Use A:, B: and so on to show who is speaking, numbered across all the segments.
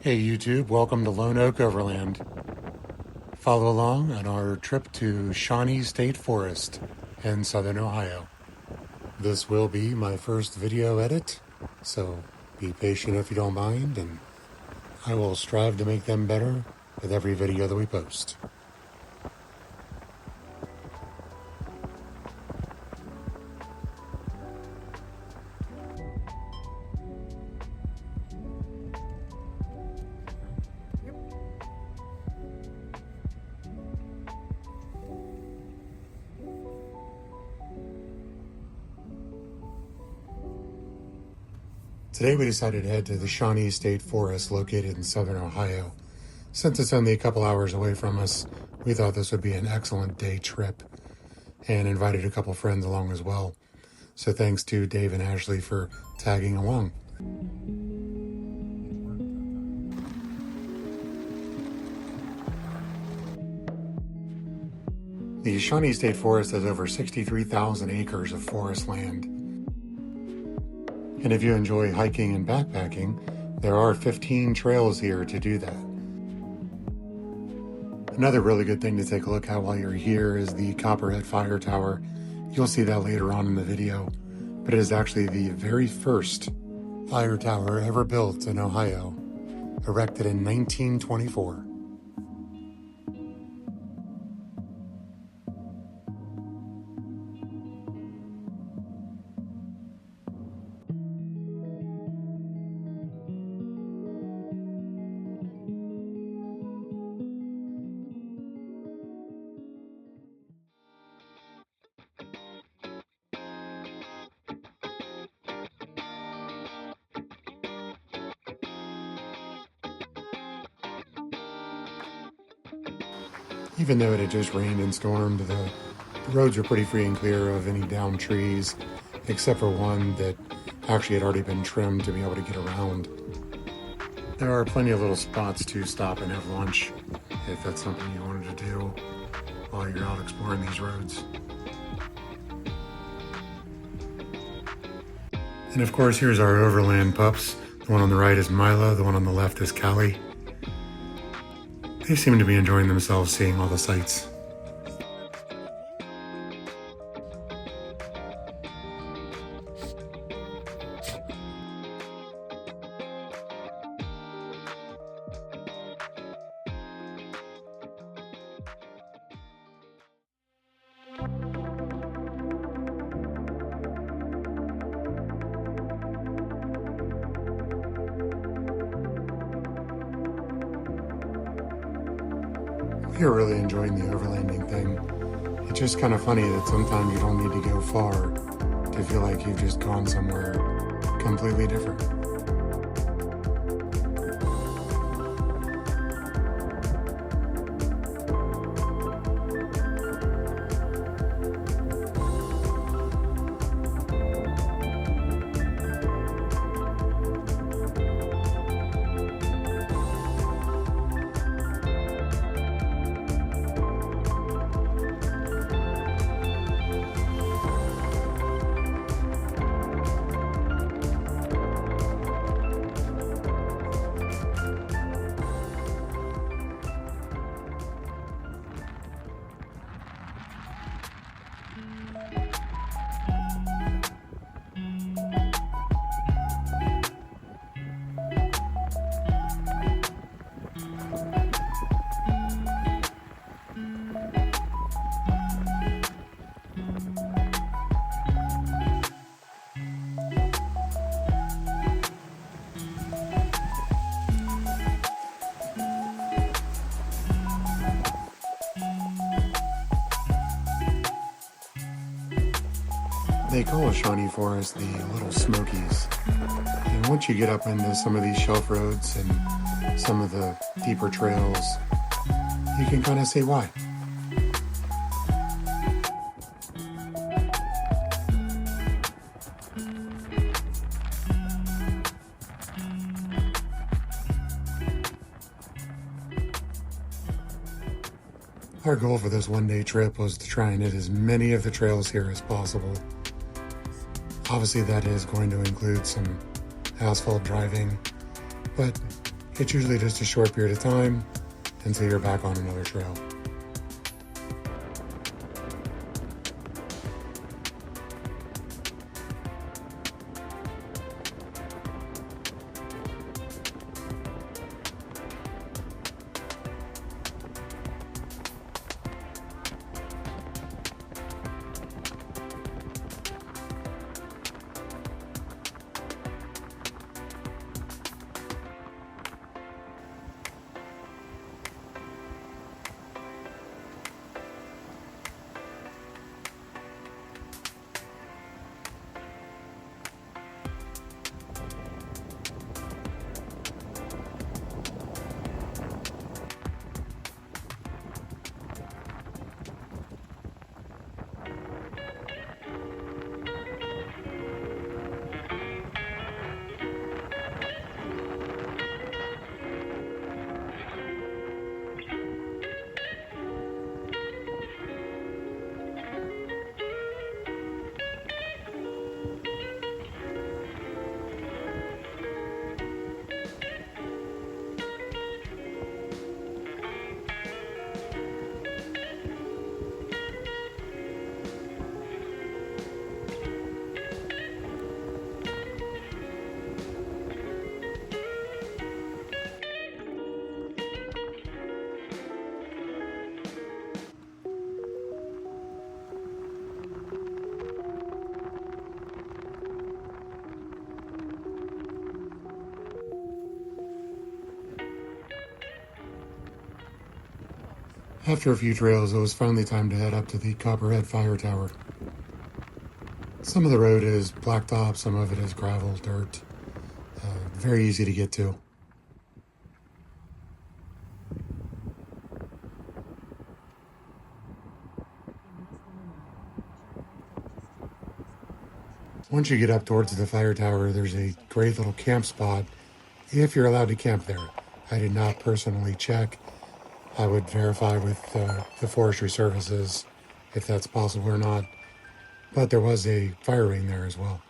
A: Hey YouTube, welcome to Lone Oak Overland. Follow along on our trip to Shawnee State Forest in southern Ohio. This will be my first video edit, so be patient if you don't mind, and I will strive to make them better with every video that we post. Today we decided to head to the Shawnee State Forest located in southern Ohio. Since it's only a couple hours away from us, we thought this would be an excellent day trip and invited a couple friends along as well. So thanks to Dave and Ashley for tagging along. The Shawnee State Forest has over 63,000 acres of forest land. And if you enjoy hiking and backpacking, there are 15 trails here to do that. Another really good thing to take a look at while you're here is the Copperhead Fire Tower. You'll see that later on in the video, but it is actually the very first fire tower ever built in Ohio, erected in 1924. Even though it had just rained and stormed, the roads were pretty free and clear of any downed trees, except for one that actually had already been trimmed to be able to get around. There are plenty of little spots to stop and have lunch, if that's something you wanted to do while you're out exploring these roads. And of course, here's our overland pups. The one on the right is Mila, the one on the left is Callie. They seem to be enjoying themselves seeing all the sights. You're really enjoying the overlanding thing. It's just kind of funny that sometimes you don't need to go far to feel like you've just gone somewhere completely different. They call Shawnee Forest the Little Smokies. And once you get up into some of these shelf roads and some of the deeper trails, you can kind of see why. Our goal for this one-day trip was to try and hit as many of the trails here as possible. Obviously that is going to include some asphalt driving, but It's usually just a short period of time until you're back on another trail. After a few trails, it was finally time to head up to the Copperhead Fire Tower. Some of the road is blacktop, some of it is gravel, dirt. Very easy to get to. Once you get up towards the fire tower, there's a great little camp spot, if you're allowed to camp there. I did not personally check. I would verify with the forestry services if that's possible or not. But there was a fire ring there as well.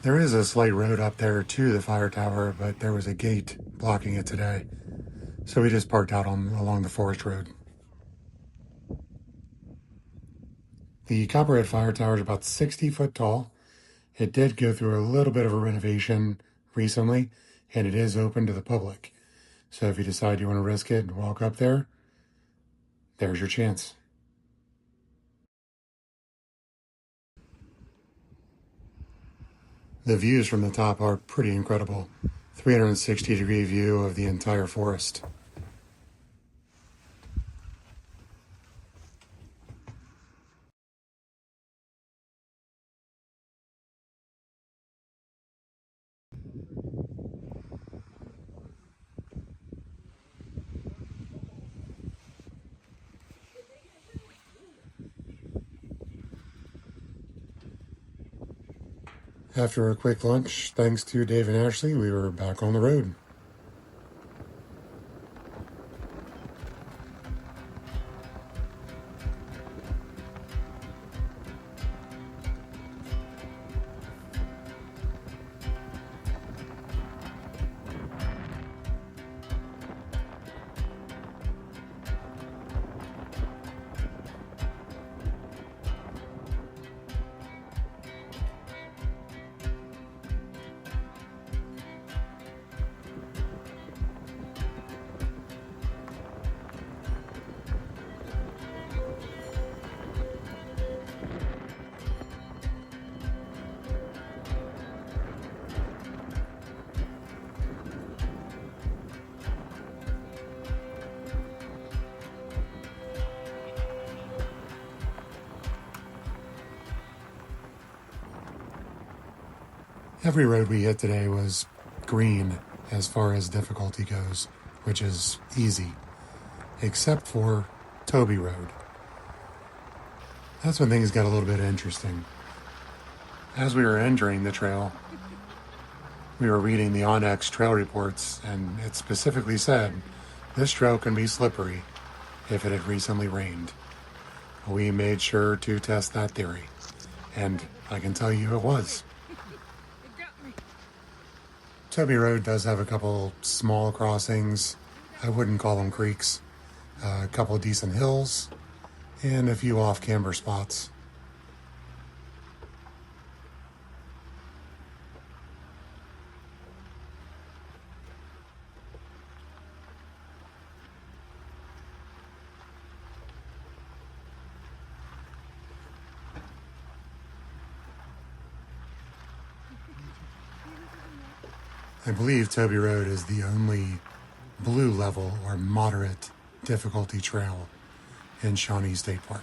A: There is a slight road up there to the fire tower, but there was a gate blocking it today. So we just parked out along the forest road. The Copperhead Fire Tower is about 60 foot tall. It did go through a little bit of a renovation recently, and it is open to the public. So if you decide you want to risk it and walk up there, there's your chance. The views from the top are pretty incredible. 360-degree view of the entire forest. After a quick lunch, thanks to Dave and Ashley, we were back on the road. Every road we hit today was green as far as difficulty goes, which is easy, except for Toby Road. That's when things got a little bit interesting. As we were entering the trail, We were reading the Onyx trail reports, and it specifically said this trail can be slippery if it had recently rained. We made sure to test that theory, and I can tell you it was. Toby Road does have a couple small crossings. I wouldn't call them creeks. A couple decent hills, and a few off-camber spots. I believe Toby Road is the only blue level or moderate difficulty trail in Shawnee State Park.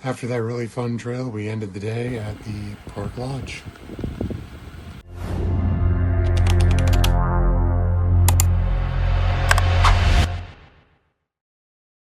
A: After that really fun trail, we ended the day at the Park Lodge.